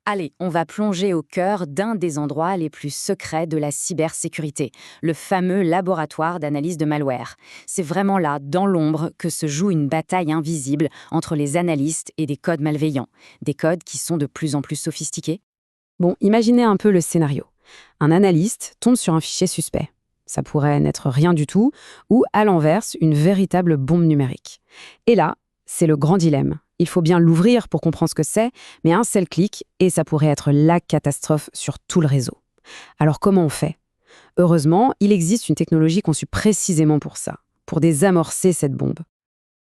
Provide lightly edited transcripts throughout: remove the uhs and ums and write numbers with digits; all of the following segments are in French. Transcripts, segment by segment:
Allez, on va plonger au cœur d'un des endroits les plus secrets de la cybersécurité, le fameux laboratoire d'analyse de malware. C'est vraiment là, dans l'ombre, que se joue une bataille invisible entre les analystes et des codes malveillants, des codes qui sont de plus en plus sophistiqués. Bon, imaginez un peu le scénario. Un analyste tombe sur un fichier suspect. Ça pourrait n'être rien du tout, ou à l'inverse, une véritable bombe numérique. Et là, c'est le grand dilemme. Il faut bien l'ouvrir pour comprendre ce que c'est, mais un seul clic, et ça pourrait être la catastrophe sur tout le réseau. Alors comment on fait? Heureusement, il existe une technologie conçue précisément pour ça, pour désamorcer cette bombe.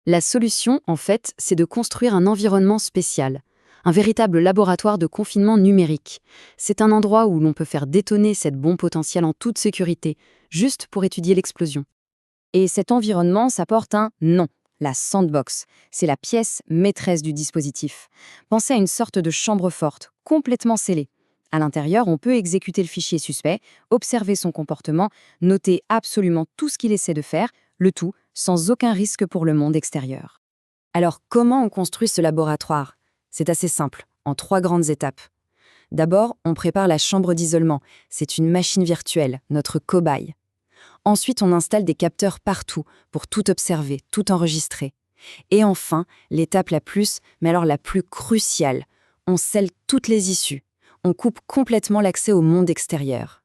La solution, en fait, c'est de construire un environnement spécial, un véritable laboratoire de confinement numérique. C'est un endroit où l'on peut faire détonner cette bombe potentielle en toute sécurité, juste pour étudier l'explosion. Et cet environnement, ça porte un nom, la sandbox. C'est la pièce maîtresse du dispositif. Pensez à une sorte de chambre forte, complètement scellée. À l'intérieur, on peut exécuter le fichier suspect, observer son comportement, noter absolument tout ce qu'il essaie de faire, le tout sans aucun risque pour le monde extérieur. Alors, comment on construit ce laboratoire? C'est assez simple, en 3 grandes étapes. D'abord, on prépare la chambre d'isolement. C'est une machine virtuelle, notre cobaye. Ensuite, on installe des capteurs partout pour tout observer, tout enregistrer. Et enfin, l'étape mais alors la plus cruciale, on scelle toutes les issues. On coupe complètement l'accès au monde extérieur.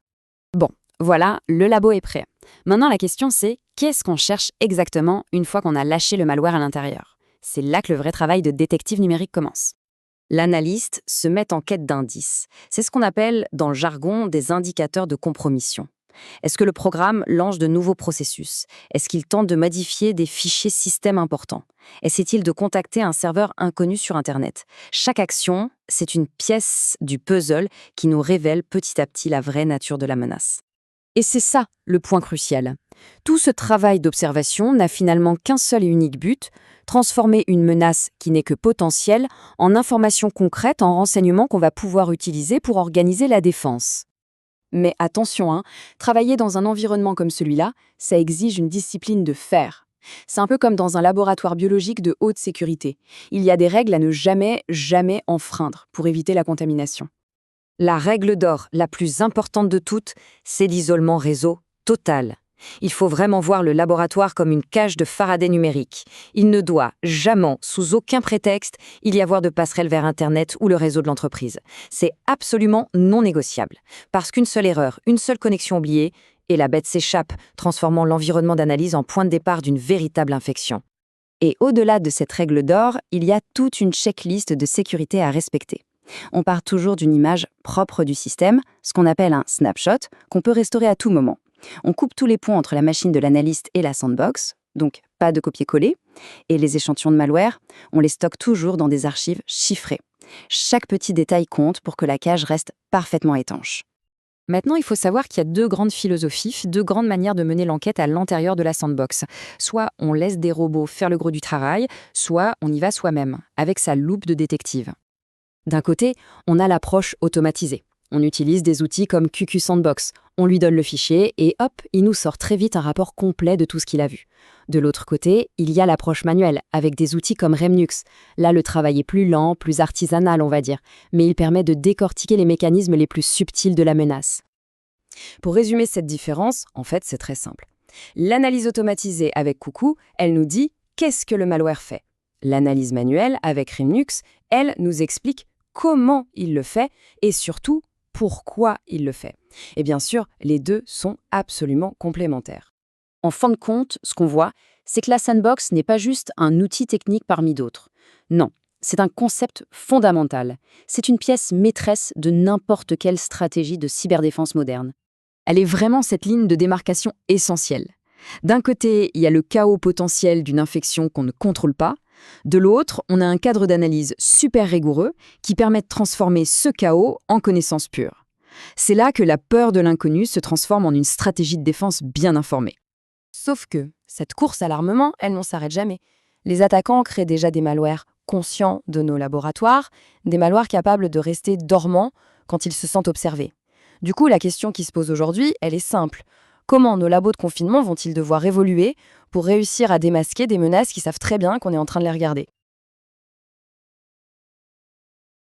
Bon, voilà, le labo est prêt. Maintenant, la question c'est, qu'est-ce qu'on cherche exactement une fois qu'on a lâché le malware à l'intérieur? C'est là que le vrai travail de détective numérique commence. L'analyste se met en quête d'indices. C'est ce qu'on appelle, dans le jargon, des indicateurs de compromission. Est-ce que le programme lance de nouveaux processus? Est-ce qu'il tente de modifier des fichiers système importants? Essaie-t-il de contacter un serveur inconnu sur Internet? Chaque action, c'est une pièce du puzzle qui nous révèle petit à petit la vraie nature de la menace. Et c'est ça, le point crucial. Tout ce travail d'observation n'a finalement qu'un seul et unique but, transformer une menace qui n'est que potentielle en information concrète, en renseignements qu'on va pouvoir utiliser pour organiser la défense. Mais attention, travailler dans un environnement comme celui-là, ça exige une discipline de fer. C'est un peu comme dans un laboratoire biologique de haute sécurité. Il y a des règles à ne jamais, jamais enfreindre pour éviter la contamination. La règle d'or, la plus importante de toutes, c'est l'isolement réseau total. Il faut vraiment voir le laboratoire comme une cage de Faraday numérique. Il ne doit jamais, sous aucun prétexte, y avoir de passerelle vers Internet ou le réseau de l'entreprise. C'est absolument non négociable. Parce qu'une seule erreur, une seule connexion oubliée, et la bête s'échappe, transformant l'environnement d'analyse en point de départ d'une véritable infection. Et au-delà de cette règle d'or, il y a toute une checklist de sécurité à respecter. On part toujours d'une image propre du système, ce qu'on appelle un snapshot, qu'on peut restaurer à tout moment. On coupe tous les ponts entre la machine de l'analyste et la sandbox, donc pas de copier-coller, et les échantillons de malware, on les stocke toujours dans des archives chiffrées. Chaque petit détail compte pour que la cage reste parfaitement étanche. Maintenant, il faut savoir qu'il y a 2 grandes philosophies, 2 grandes manières de mener l'enquête à l'intérieur de la sandbox. Soit on laisse des robots faire le gros du travail, soit on y va soi-même, avec sa loupe de détective. D'un côté, on a l'approche automatisée. On utilise des outils comme QQ Sandbox. On lui donne le fichier et hop, il nous sort très vite un rapport complet de tout ce qu'il a vu. De l'autre côté, il y a l'approche manuelle, avec des outils comme Remnux. Là, le travail est plus lent, plus artisanal, on va dire, mais il permet de décortiquer les mécanismes les plus subtils de la menace. Pour résumer cette différence, en fait, c'est très simple. L'analyse automatisée avec Coucou, elle nous dit qu'est-ce que le malware fait. L'analyse manuelle avec Remnux, elle nous explique comment il le fait et surtout pourquoi il le fait. Et bien sûr, les deux sont absolument complémentaires. En fin de compte, ce qu'on voit, c'est que la sandbox n'est pas juste un outil technique parmi d'autres. Non, c'est un concept fondamental. C'est une pièce maîtresse de n'importe quelle stratégie de cyberdéfense moderne. Elle est vraiment cette ligne de démarcation essentielle. D'un côté, il y a le chaos potentiel d'une infection qu'on ne contrôle pas. De l'autre, on a un cadre d'analyse super rigoureux qui permet de transformer ce chaos en connaissance pure. C'est là que la peur de l'inconnu se transforme en une stratégie de défense bien informée. Sauf que cette course à l'armement, elle n'en s'arrête jamais. Les attaquants créent déjà des malwares conscients de nos laboratoires, des malwares capables de rester dormants quand ils se sentent observés. Du coup, la question qui se pose aujourd'hui, elle est simple. Comment nos labos de confinement vont-ils devoir évoluer pour réussir à démasquer des menaces qui savent très bien qu'on est en train de les regarder?